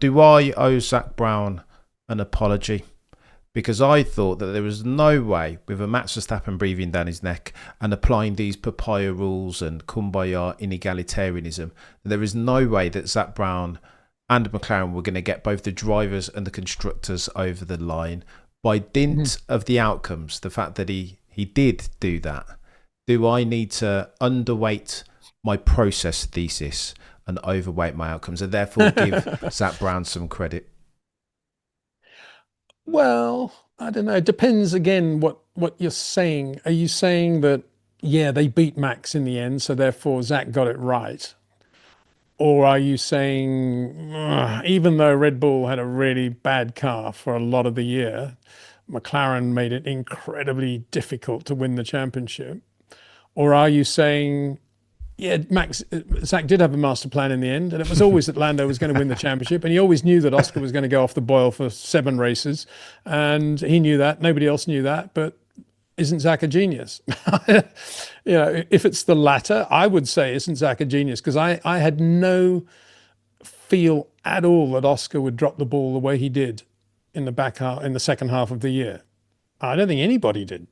Do I owe Zak Brown an apology? Because I thought that there was no way, with a Max Verstappen breathing down his neck and applying these papaya rules and kumbaya inegalitarianism, there is no way that Zak Brown and McLaren were going to get both the drivers and the constructors over the line by Mhm. dint of the outcomes. The fact that he did do that. Do I need to underweight my process thesis and overweight my outcomes, and therefore give Zak Brown some credit? Well, I don't know. It depends again what you're saying. Are you saying that yeah, they beat Max in the end, so therefore Zach got it right? Or are you saying even though Red Bull had a really bad car for a lot of the year, McLaren made it incredibly difficult to win the championship? Or are you saying yeah, Zach did have a master plan in the end, and it was always that Lando was going to win the championship, and he always knew that Oscar was going to go off the boil for 7 races, and he knew that. Nobody else knew that, but isn't Zach a genius? If it's the latter, I would say isn't Zach a genius because I had no feel at all that Oscar would drop the ball the way he did in the back half, in the second half of the year. I don't think anybody did.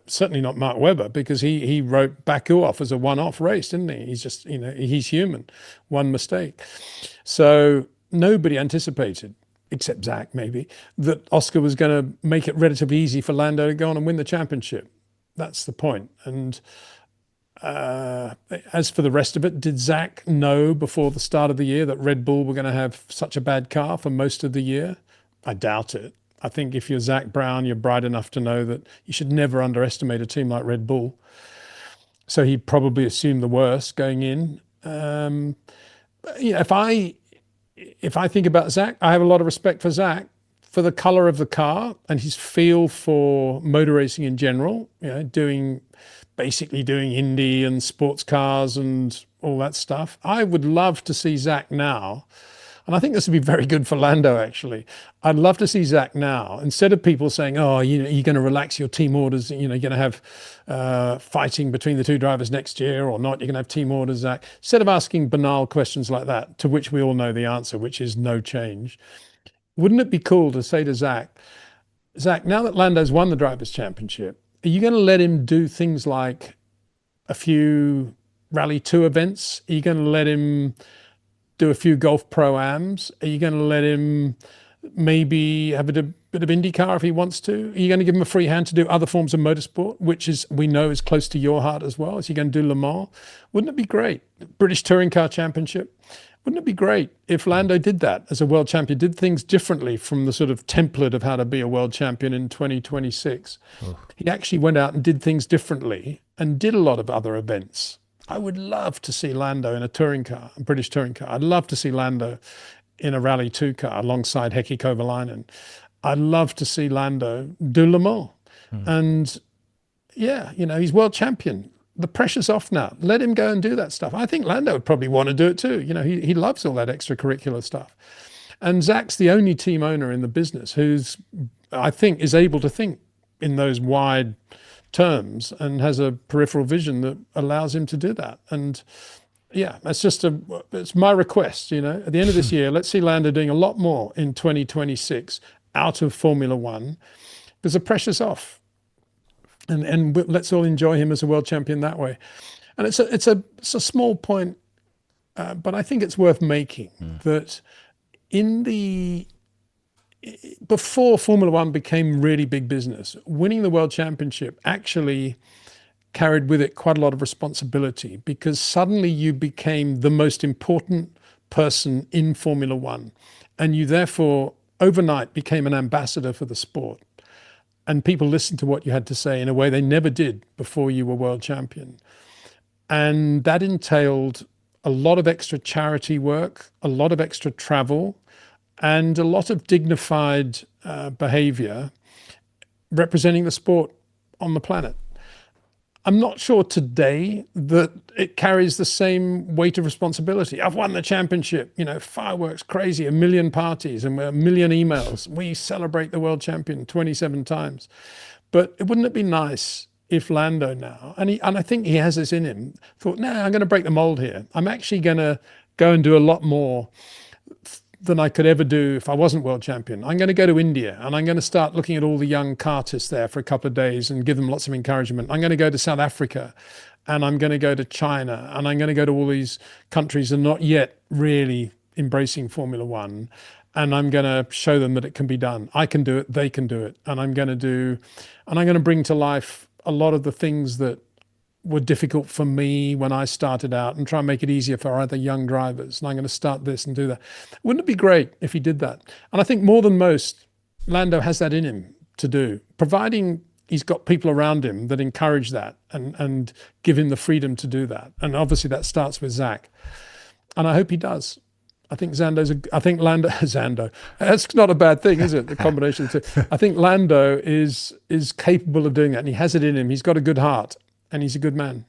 Certainly not Mark Webber because he wrote Baku off as a one-off race, didn't he? He's just he's human, one mistake. So nobody anticipated, except Zach maybe, that Oscar was going to make it relatively easy for Lando to go on and win the championship. That's the point. And as for the rest of it, did Zach know before the start of the year that Red Bull were going to have such a bad car for most of the year? I doubt it. I think if you're Zak Brown, you're bright enough to know that you should never underestimate a team like Red Bull. So he probably assumed the worst going in. If I think about Zach, I have a lot of respect for Zach for the color of the car and his feel for motor racing in general. Basically doing Indy and sports cars and all that stuff. I would love to see Zach now. And I think this would be very good for Lando, actually. I'd love to see Zach now, instead of people saying, oh, you're going to relax your team orders, you're going to have fighting between the two drivers next year or not, you're going to have team orders, Zach. Instead of asking banal questions like that, to which we all know the answer, which is no change, wouldn't it be cool to say to Zach, now that Lando's won the Drivers' Championship, are you going to let him do things like a few Rally 2 events? Are you going to let him do a few golf pro-ams? Are you going to let him maybe have a bit of IndyCar if he wants to? Are you going to give him a free hand to do other forms of motorsport, which is we know is close to your heart as well? Is he going to do Le Mans? Wouldn't it be great? British Touring Car Championship. Wouldn't it be great if Lando did that as a world champion, did things differently from the sort of template of how to be a world champion in 2026? Oh, He actually went out and did things differently and did a lot of other events. I would love to see Lando in a touring car, a British touring car. I'd love to see Lando in a Rally 2 car alongside Heikki Kovalainen. I'd love to see Lando do Le Mans. hmm. And yeah, he's world champion. The pressure's off now. Let him go and do that stuff. I think Lando would probably want to do it too. He loves all that extracurricular stuff. And Zach's the only team owner in the business who's, I think, is able to think in those wide terms and has a peripheral vision that allows him to do that. And yeah, it's my request, at the end of this year, let's see Lando doing a lot more in 2026 out of Formula One because the pressure's off. And let's all enjoy him as a world champion that way. And it's a small point, but I think it's worth making that in the before Formula One became really big business, winning the world championship actually carried with it quite a lot of responsibility because suddenly you became the most important person in Formula One. And you therefore overnight became an ambassador for the sport. And people listened to what you had to say in a way they never did before you were world champion. And that entailed a lot of extra charity work, a lot of extra travel, and a lot of dignified behavior representing the sport on the planet. I'm not sure today that it carries the same weight of responsibility. I've won the championship, fireworks, crazy, a million parties and a million emails. We celebrate the world champion 27 times. But wouldn't it be nice if Lando now, and I think he has this in him, thought, I'm going to break the mold here. I'm actually going to go and do a lot more than I could ever do if I wasn't world champion. I'm going to go to India and I'm going to start looking at all the young kartists there for a couple of days and give them lots of encouragement. I'm going to go to South Africa and I'm going to go to China and I'm going to go to all these countries that are not yet really embracing Formula One. And I'm going to show them that it can be done. I can do it. They can do it. And I'm going to bring to life a lot of the things that were difficult for me when I started out and try and make it easier for other young drivers. And I'm going to start this and do that. Wouldn't it be great if he did that? And I think more than most, Lando has that in him to do, providing he's got people around him that encourage that and give him the freedom to do that. And obviously that starts with Zak. And I hope he does. I think Zando. That's not a bad thing, is it? The combination of the two. I think Lando is capable of doing that, and he has it in him. He's got a good heart. And he's a good man.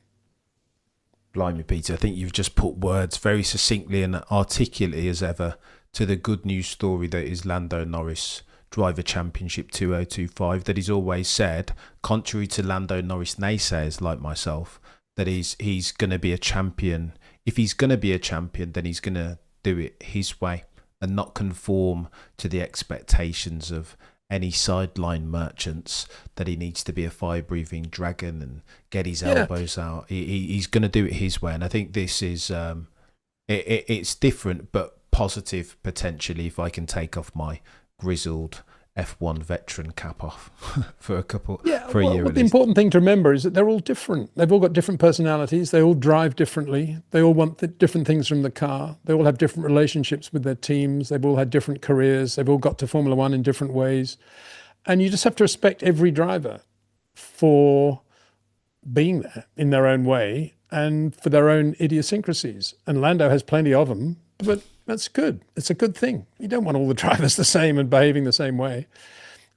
Blimey, Peter, I think you've just put words very succinctly and articulately as ever to the good news story that is Lando Norris Driver Championship 2025, that he's always said, contrary to Lando Norris naysayers like myself, that he's going to be a champion. If he's going to be a champion, then he's going to do it his way and not conform to the expectations of any sideline merchants, that he needs to be a fire-breathing dragon and get his elbows out. He's going to do it his way. And I think this is, it's different, but positive potentially, if I can take off my grizzled F1 veteran cap off for a year at least. The important thing to remember is that they're all different. They've all got different personalities. They all drive differently. They all want different things from the car. They all have different relationships with their teams. They've all had different careers. They've all got to Formula One in different ways. And you just have to respect every driver for being there in their own way and for their own idiosyncrasies. And Lando has plenty of them, but that's good. It's a good thing. You don't want all the drivers the same and behaving the same way.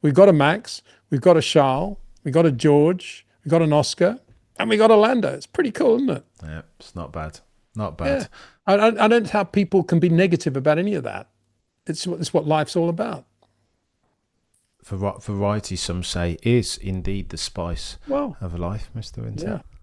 We've got a Max, we've got a Charles, we've got a George, we've got an Oscar, and we got a Lando. It's pretty cool, isn't it? Yeah, it's not bad. Not bad. Yeah. I don't know how people can be negative about any of that. It's what life's all about. Variety, some say, is indeed the spice of life, Mr. Windsor. Yeah.